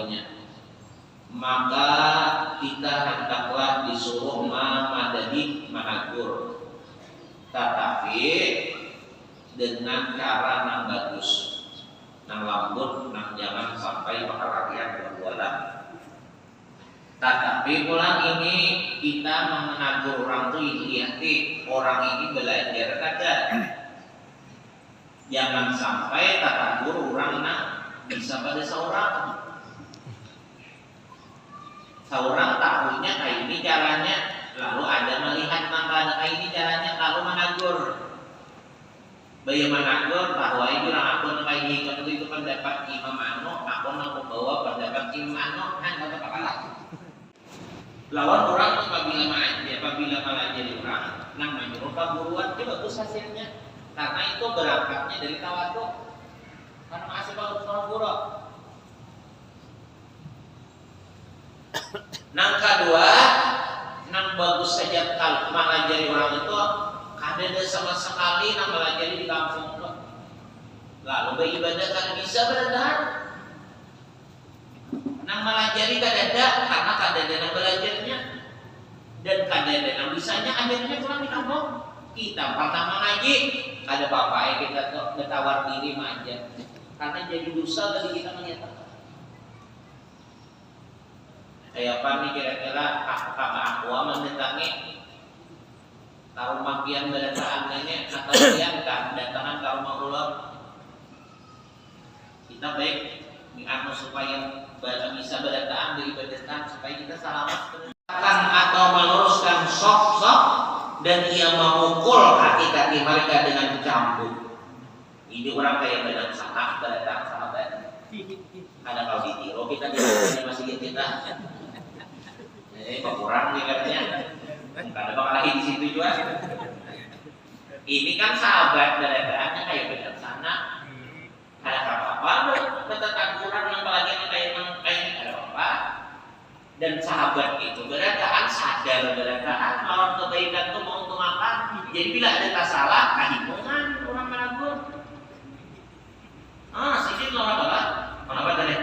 poinnya. Maka kita hendaklah disuruh memadani menagur, tetapi dengan cara yang bagus, yang lembut, yang jangan sampai perhatian berbualan. Tetapi pulang ini kita menagur orang tuh lihat orang ini belajar kagak. Jangan sampai tatabur orang bisa pada seorang tahunya kayak ini caranya, lalu ada melihat maka kayak ini caranya, lalu menagur. Bayi menagur bahwa itu orang aku kayak itu pendapat Imam Ano, aku bawa pendapat Imam Ano, kata apa? Lawan orang apabila malah jadi orang nang menyuruh keguruan itu bagus hasilnya, karena itu berangkatnya dari tawadhu, karena masih bagus orang guru. Nang kedua, nang bagus saja kalau mengajari orang itu ada sama sekali nang mengajari di kampung itu. Lalu beribadah kan bisa berendah. Nang mengajari kan ada karena kadang nang belajarnya dan kadang nang bisanya akhirnya pulang di kampung. Kita pertama ngaji ada bapak kita ketawar diri aja karena jadi dosa bagi kita menyatakan. Kayak apa nih kira-kira aku mendatangi taruh makian berdasaan nenek atau yang kan datangan ke rumah Allah. Kita baik dianu supaya bisa berdasaan dari berdasaan supaya kita selamat atau meluruskan sok-sok dan ia memukul kaki-kaki mereka dengan cambuk. Ini orang kayak bedang sangat berdasaan sama tadi. Ada kalau ditiru kita di masih kita. Kurang nih katanya, karena bakal lagi di situ juga. Ini kan sahabat beradaannya kayak bijaksana, ada apa-apa, ketetakuran yang apalagi kayak ini ada apa? Dan sahabat itu beradaan sadar beradaan orang kebaikan itu mau untuk makan. Jadi bila ada salah, kahimungan orang meragur. Sini orang balas, kenapa tadi?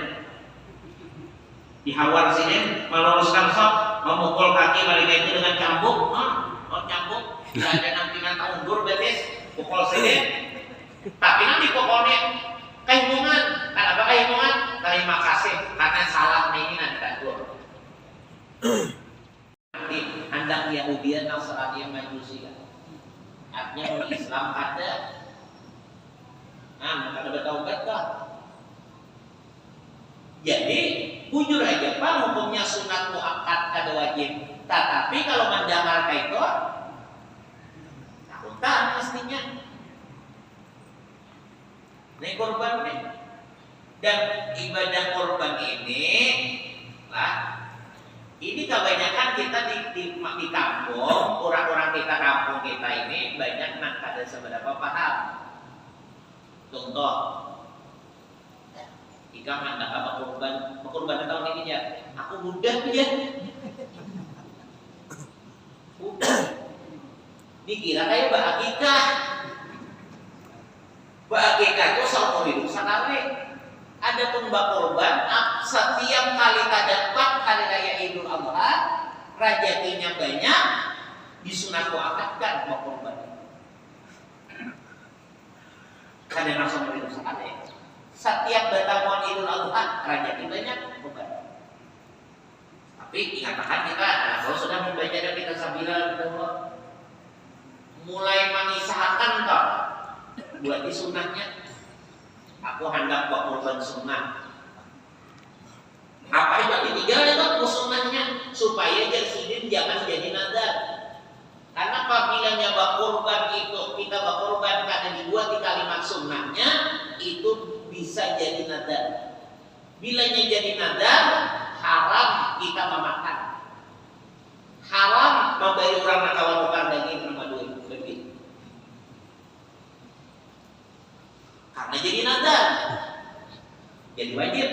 Dihawar sini meluruskan sok, memukul kaki mereka itu dengan cambuk, cambuk, tidak ada nampilan undur betis, pukul sini. Tapi nanti pokoknya kahimungan, kenapa kahimungan? Terima kasih karena salah ini nanti takur. Nanti hendak Yahudian Nasrani yang Majusi kan, artinya Islam ada, ada bertaubat kan? Jadi bujur aja Pak, hukumnya sunat muakkad kada wajib. Tetapi kalau mendengar kayak itu takutan mestinya. Ini korban nih. Dan ibadah korban ini lah, ini kebanyakan kita di kampung, orang-orang kita kampung kita ini banyak nak kada seberapa paham. Contoh, jika hendak apa kurban tahun ini ya, aku mudah ya. Mudah. Dikira kayak Akikah. Akikah itu seumur hidup sekali. Ada pun kurban setiap kali dapat hari raya Idul Adha, rezekinya banyak, disunat muakkadkan kurban. Kada langsung hidup sekali. Setiap bertamuan Idul Adha rezeki banyak bukan. Tapi ingatkan kita kalau sudah membaca dan kita sambil mulai mengisahkan toh buat di sunnahnya. Aku hendak buat korban sunnah. Apa yang ditinggal itu sunnahnya supaya jadi jangan jadi nadar. Karena apabila nyabak korban itu kita berkorban karena dibuat di kalimat sunnahnya itu bisa jadi nadar. Bilanya jadi nadar, haram kita memakan. Haram memberi orang nakawal daging sama duit lebih. Karena jadi nadar, jadi wajib.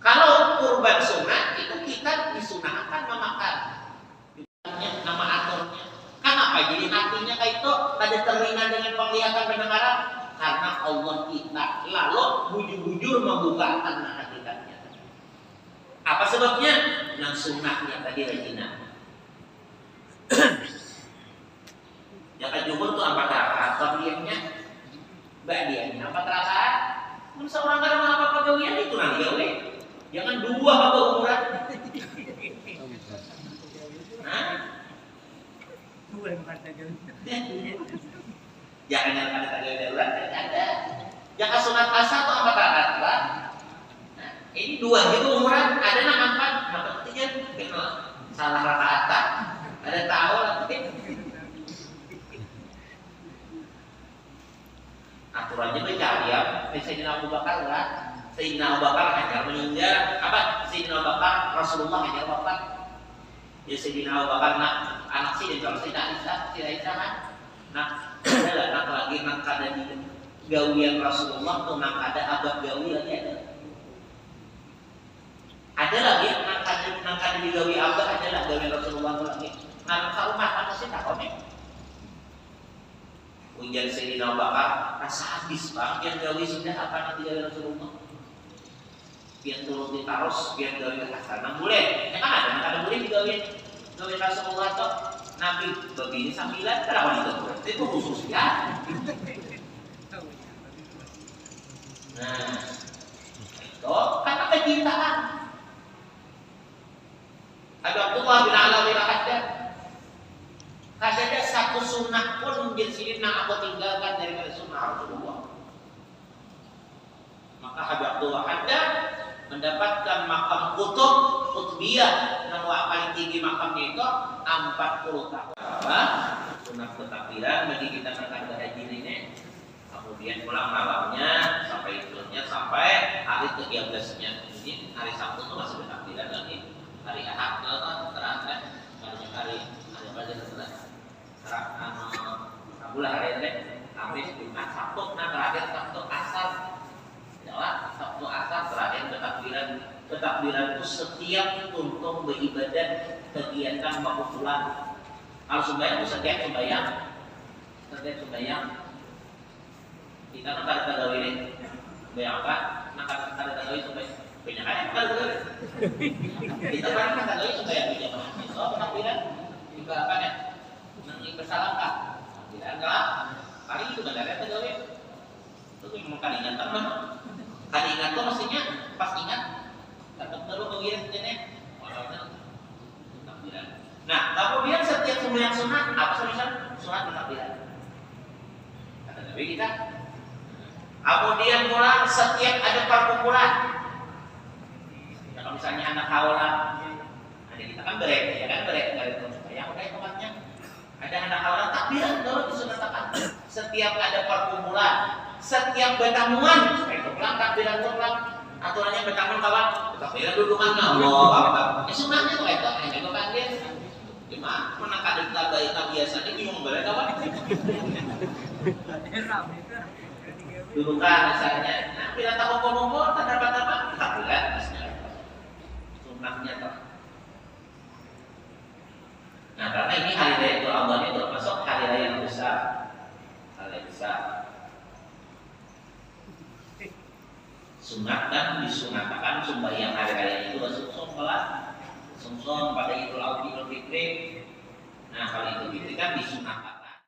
Kalau kurban sunnah itu kita disunahkan memakan. Nama aturnya. Kenapa jadi hatinya kayak itu? Ada terlingan dengan penglihatan pendengaran. Karena Allah kita lalu bujur-bujur membuka tanah hakikatnya. Apa sebabnya? Nang sunnahnya tadi rajina. Jangan jumur tuh 4 rakaat, bagiannya bagiannya 4 rakaat. Mun seorang kada mau apa pagawian itu nang gawe. Jangan 2 apa umuran. Hah? Jangan yang ada tagawi darurat ada. Jangan sunat asar tuh 4 rakaat lah. Nah, ini 2 gitu umuran, ada nang 4, maka ketiga salah rakaat. Ada tahu lah aturannya mencari ya. Sayyidina Abu Bakar lah. Sayyidina Abu Bakar hanya meninggal apa? Sayyidina Abu Bakar Rasulullah hanya wafat. Ya Sayyidina Abu Bakar anak sih dan kalau Sayyidina Aisyah kan. Nah, ada anak lagi nang kada di gawian Rasulullah tuh nang ada abad gawi lagi ada. Ada lagi nang kada di gawi abad ada lah gawian Rasulullah tuh lagi. Nah, kalau makan sih tak konek. Ujian Sayyidina Abu Bakar rasa habis Pak, biar gawi sudah apa nanti gawi Rasulullah. Biar turun di taros, biar gawi ke sana boleh. Ya kan ada boleh digawi Rasulullah tuh. Nabi begini sambilan, kenapa itu khusus ya? Nah, itu karena kecintaan. Ada Abdullah bin Ala bin Haddad. Ada satu sunnah pun menjadi sini nak aku tinggalkan daripada sunnah Rasulullah. Maka Habib Abdullah Haddad mendapatkan makam kutubiyah yang paling tinggi makamnya itu 40 tahun. Apa? Sunnah ketakbiran bagi kita berangkat haji ini. Kemudian pulang malamnya sampai idulnya sampai hari ke-13-nya. Ini hari Sabtu itu masih bertakbiran lagi. Hari Ahad terangkat hari apa aja setelah bulan hari ini Kamis Jumat Sabtu terakhir Sabtu Asar. Ya, Sabtu Asar terakhir ketakbiran itu setiap untuk beribadah kegiatan waktu pulang. Kalau sembahyang itu setiap sembahyang kita nak ada tagaw ini bayang apa? Nak ada tagaw sembahyang banyak kan tagaw kita kan tagaw sembahyang banyak banget. So ketakbiran juga apa nih? Nang bersalangkah tidak enggak kali itu benar tagaw itu memang kali ingat kan? Kali ingat tuh mestinya pas ingat tetap terus kegiatan ini. Nah, kemudian setiap sembahyang sunat apa sunat takbiran. Kata Nabi kita. Kemudian pulang setiap ada perkumpulan. Ya, kalau misalnya anak haula, ada kita kan berek, ya kan berek dari sembahyang udah tempatnya. Ada anak haula takbiran kalau disunatkan. Setiap ada perkumpulan, setiap bertamuan, itu pulang takbiran pulang. Aturannya bertamuan kawan, takbiran dudukan Allah apa. Sunatnya tuh itu, hanya gue panggil. Cuma menangkap kita baik biasanya bingung berapa kawan. Dudukan misalnya, nah bila tak kumpul-kumpul, tak dapat takbiran misalnya. Sunnahnya toh. Nah karena ini hari raya Idul Adha ini termasuk hari raya yang besar, hari besar. Sunat dan disunatkan sembahyang hari raya itu langsung pada Idul Fitri. Nah kalau Idul Fitri kan disunatkan.